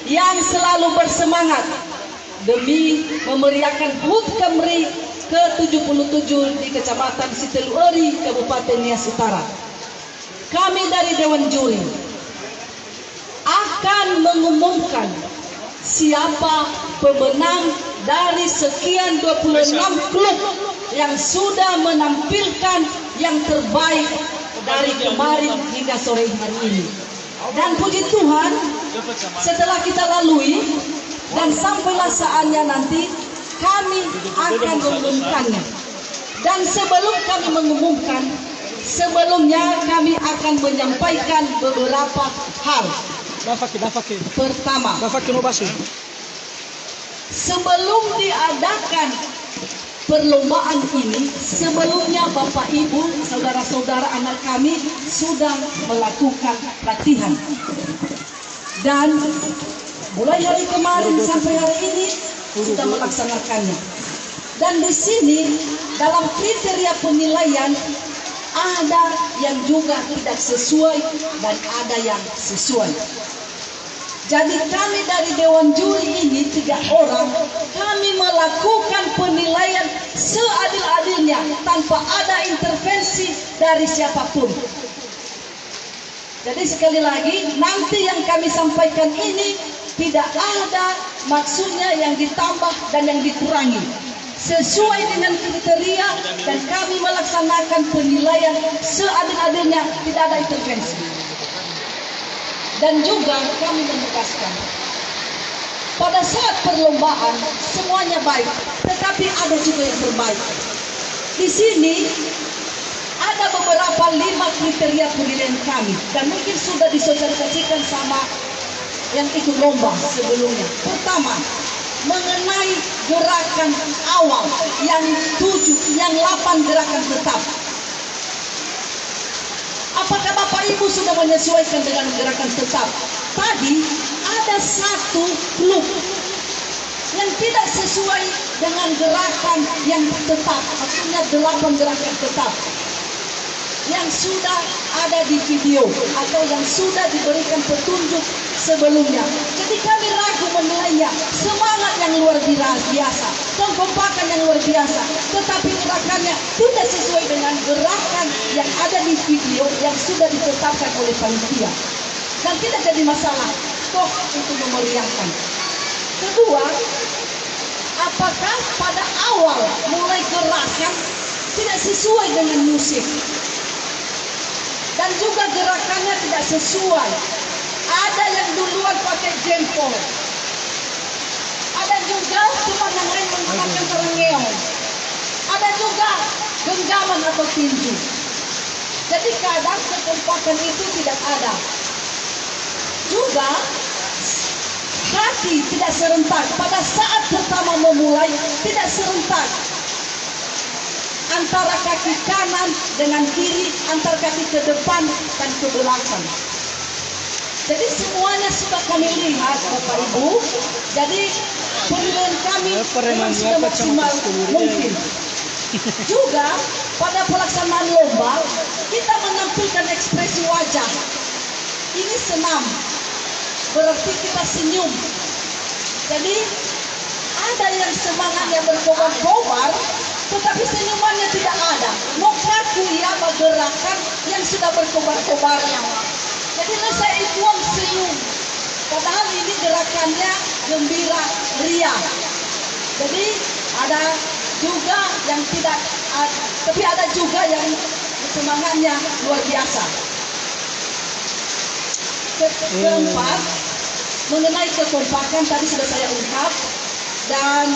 yang selalu bersemangat demi memeriahkan HUT Kemri ke-77 di Kecamatan Sitelueri, Kabupaten Nias Utara. Kami dari Dewan Juri akan mengumumkan siapa pemenang dari sekian 26 klub yang sudah menampilkan yang terbaik dari kemarin hingga sore hari ini. Dan puji Tuhan, setelah kita lalui dan sampailah saatnya nanti kami akan mengumumkannya. Dan sebelum kami mengumumkan, sebelumnya kami akan menyampaikan beberapa hal. Pertama, sebelum diadakan perlombaan ini, sebelumnya Bapak Ibu, saudara-saudara anak kami sudah melakukan latihan. Dan mulai hari kemarin sampai hari ini sudah melaksanakannya. Dan di sini dalam kriteria penilaian ada yang juga tidak sesuai dan ada yang sesuai. Jadi kami dari Dewan Juri ini 3 orang, kami melakukan penilaian seadil-adilnya tanpa ada intervensi dari siapapun. Jadi sekali lagi, nanti yang kami sampaikan ini tidak ada maksudnya yang ditambah dan yang dikurangi. Sesuai dengan kriteria dan kami melaksanakan penilaian seadil-adilnya, tidak ada intervensi. Dan juga kami menegaskan, pada saat perlombaan semuanya baik, tetapi ada juga yang terbaik. Di sini ada beberapa 5 kriteria penilaian kami dan mungkin sudah disosialisasikan sama yang ikut lomba sebelumnya. Pertama, mengenai gerakan awal yang 8 gerakan tetap. Apakah Bapak Ibu sudah menyesuaikan dengan gerakan tetap? Tadi ada 1 klub yang tidak sesuai dengan gerakan yang tetap, maksudnya 8 gerakan tetap yang sudah ada di video atau yang sudah diberikan petunjuk sebelumnya. Jadi kami ragu menilainya. Semangat yang luar biasa, kekompakan yang luar biasa, tetapi gerakannya tidak sesuai dengan gerakan yang ada di video yang sudah ditetapkan oleh panitia. Dan tidak jadi masalah toh untuk memeriahkan. Kedua, apakah pada awal mulai gerakan tidak sesuai dengan musik dan juga gerakannya tidak sesuai. Ada yang duluan pakai jempol, ada juga teman yang lain menggunakan terengeong, ada juga genggaman atau tinju. Jadi kadang kekompakan itu tidak ada. Juga kaki tidak serentak. Pada saat pertama memulai tidak serentak antara kaki kanan dengan kiri, antara kaki ke depan dan ke belakang. Jadi semuanya sudah kami lihat Bapak Ibu. Jadi penilaian kami memang sudah maksimal mungkin. Juga pada pelaksanaan lomba kita menampilkan ekspresi wajah. Ini senam, berarti kita senyum. Jadi ada yang semangatnya berkobar-kobar, tetapi senyumannya tidak ada. Mau kaku ya gerakan yang sudah berkobar-kobarnya. Jadi saya ikuan senyum. Padahal ini gerakannya gembira, ria. Jadi ada juga yang tidak, tapi ada juga yang semangatnya luar biasa. Keempat, mengenai kekompakan tadi sudah saya ungkap, dan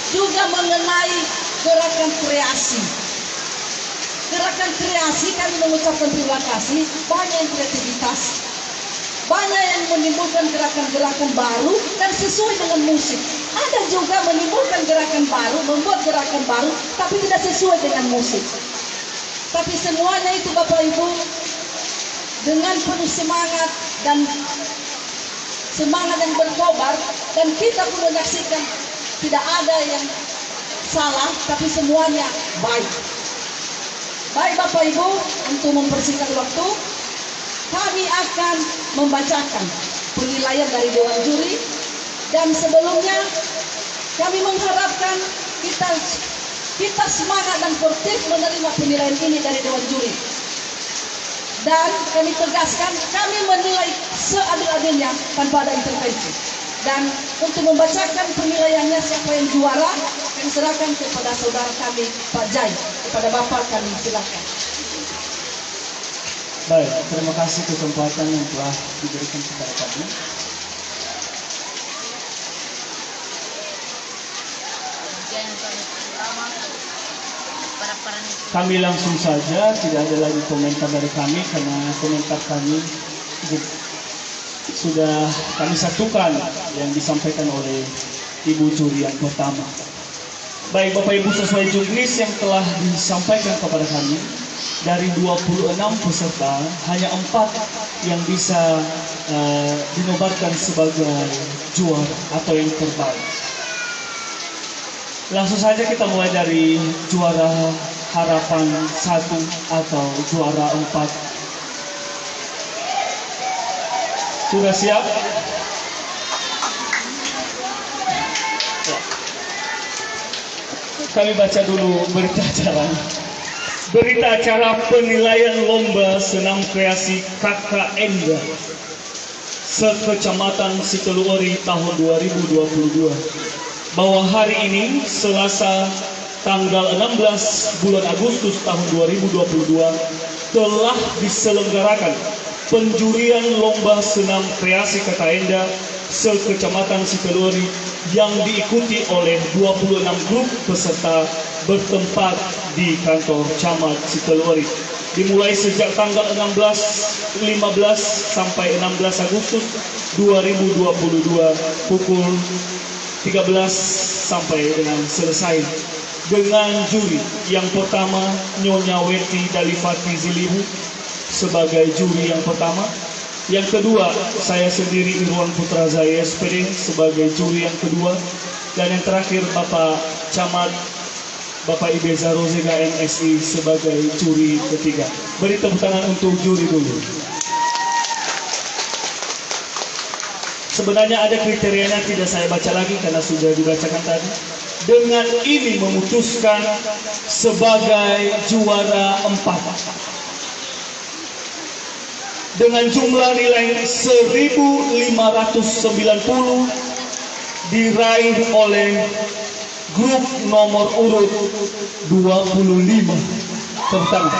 juga mengenai gerakan kreasi. Gerakan kreasi kami mengucapkan terima kasih, banyak yang kreativitas, banyak yang menimbulkan gerakan-gerakan baru dan sesuai dengan musik. Ada juga menimbulkan gerakan baru, membuat gerakan baru, tapi tidak sesuai dengan musik. Tapi semuanya itu Bapak Ibu dengan penuh semangat dan semangat yang berkobar, dan kita pun menyaksikan tidak ada yang salah, tapi semuanya baik. Baik Bapak Ibu, untuk mempersingkat waktu, kami akan membacakan penilaian dari Dewan Juri Dan sebelumnya kami mengharapkan kita semangat dan sportif menerima penilaian ini dari Dewan Juri. Dan kami tegaskan, kami menilai seadil-adilnya tanpa ada intervensi. Dan untuk membacakan penilaiannya siapa yang juara, kami serahkan kepada saudara kami Pak Jai. Kepada Bapak kami silakan. Baik, terima kasih kesempatan yang telah diberikan kepada kami. Kami langsung saja, tidak ada lagi komentar dari kami karena komentar kami sudah kami satukan yang disampaikan oleh Ibu Juri yang pertama. Baik Bapak Ibu, sesuai juknis yang telah disampaikan kepada kami, dari 26 peserta hanya 4 yang bisa dinobatkan sebagai juara atau yang terbaik. Langsung saja kita mulai dari juara harapan 1 atau juara 4. Sudah siap? Kami baca dulu berita acaranya. Berita acara penilaian lomba senam kreasi KKN se-Kecamatan Siteluori tahun 2022. Bahwa hari ini Selasa tanggal 16 bulan Agustus tahun 2022 telah diselenggarakan penjurian lomba senam kreasi KKN se-Kecamatan Siteluori yang diikuti oleh 26 grup peserta bertempat di kantor Camat Siteluori. Dimulai sejak tanggal 15 sampai 16 Agustus 2022 pukul 13 sampai dengan selesai. Dengan juri yang pertama Nyonya Weti Dalifati Zilibu sebagai juri yang pertama. Yang kedua saya sendiri Irwan Putra Zaya SPD sebagai juri yang kedua. Dan yang terakhir Bapak Camat Bapak Ibeza Rozega MSI sebagai juri ketiga. Beri tepuk tangan untuk juri dulu. Sebenarnya ada kriterianya, tidak saya baca lagi karena sudah dibacakan tadi. Dengan ini memutuskan sebagai juara 4 dengan jumlah nilai 1590 diraih oleh grup nomor urut 25. Tepuk tangan.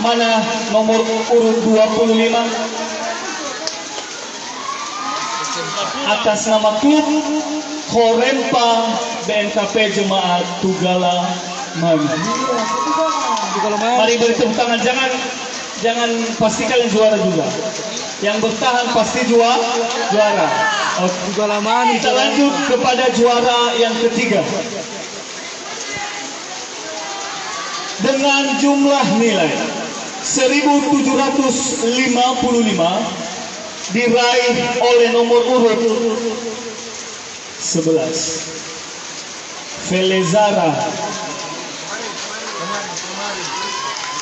Mana nomor urut 25? Atas nama klub Korempa BNKP Jemaat Tugala Mari. Mari beri tepuk tangan. Jangan pastikan yang juara juga. Yang bertahan pasti juara. Kita lanjut kepada juara yang ketiga. Dengan jumlah nilai 1755 diraih oleh nomor urut 11 Felezara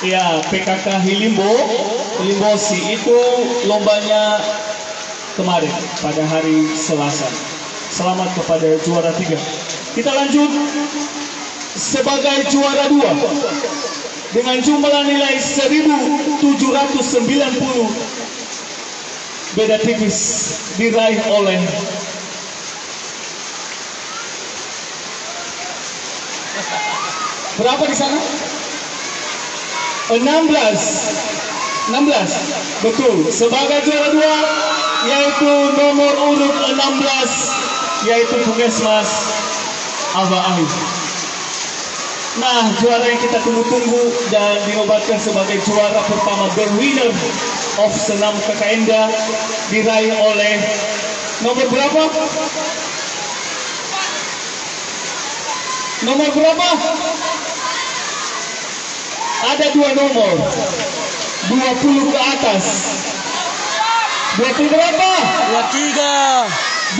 ya PKK Hilimbosi. Itu lombanya kemarin pada hari Selasa. Selamat kepada juara 3. Kita lanjut sebagai juara 2 dengan jumlah nilai 1790, beda tipis, diraih oleh berapa di sana? 16. Betul. Sebagai juara 2 yaitu nomor urut 16 yaitu Puskesmas Aba Ayu. Nah, juara yang kita tunggu-tunggu dan dinobatkan sebagai juara pertama, the winner of senam KKN diraih oleh nomor berapa? Nomor berapa? Ada 2 nomor, 20 ke atas. 20 berapa? 23.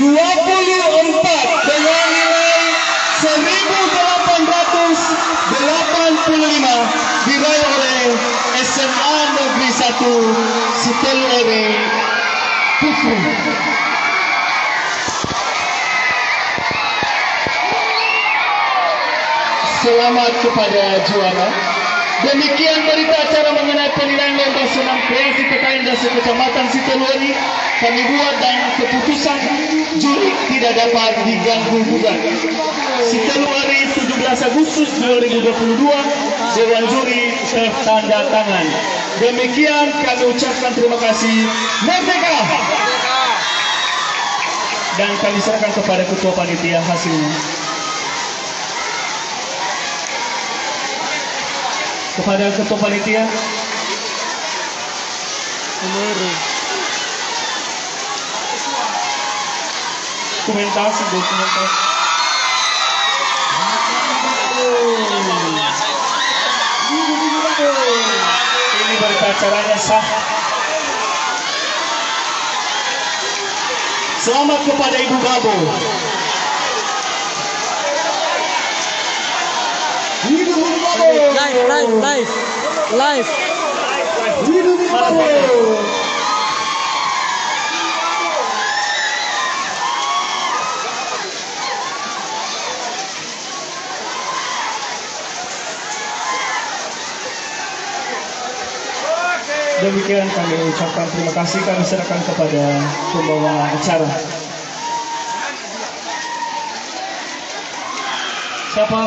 24 dengan nilai 1885 diraih oleh SMA Negeri 1 si Telori Putri. Selamat kepada juara. Demikian berita acara mengenai penilaian lomba senam kreasi PKN dan Kecamatan Sitolori kami buat dan keputusan juri tidak dapat diganggu gugat. Sitolori 17 Agustus 2022 Dewan Juri tertanda tangan. Demikian kami ucapkan terima kasih. Merdeka! Dan kami serahkan kepada Ketua Panitia hasilnya. Kepada Ketua Panitia. Dokumentasi. Ini berita acaranya sah. Selamat kepada Ibu Gabo. Live. Hidup Gabo. Demikian kami ucapkan terima kasih, kami serahkan kepada pembawa acara. Siapa?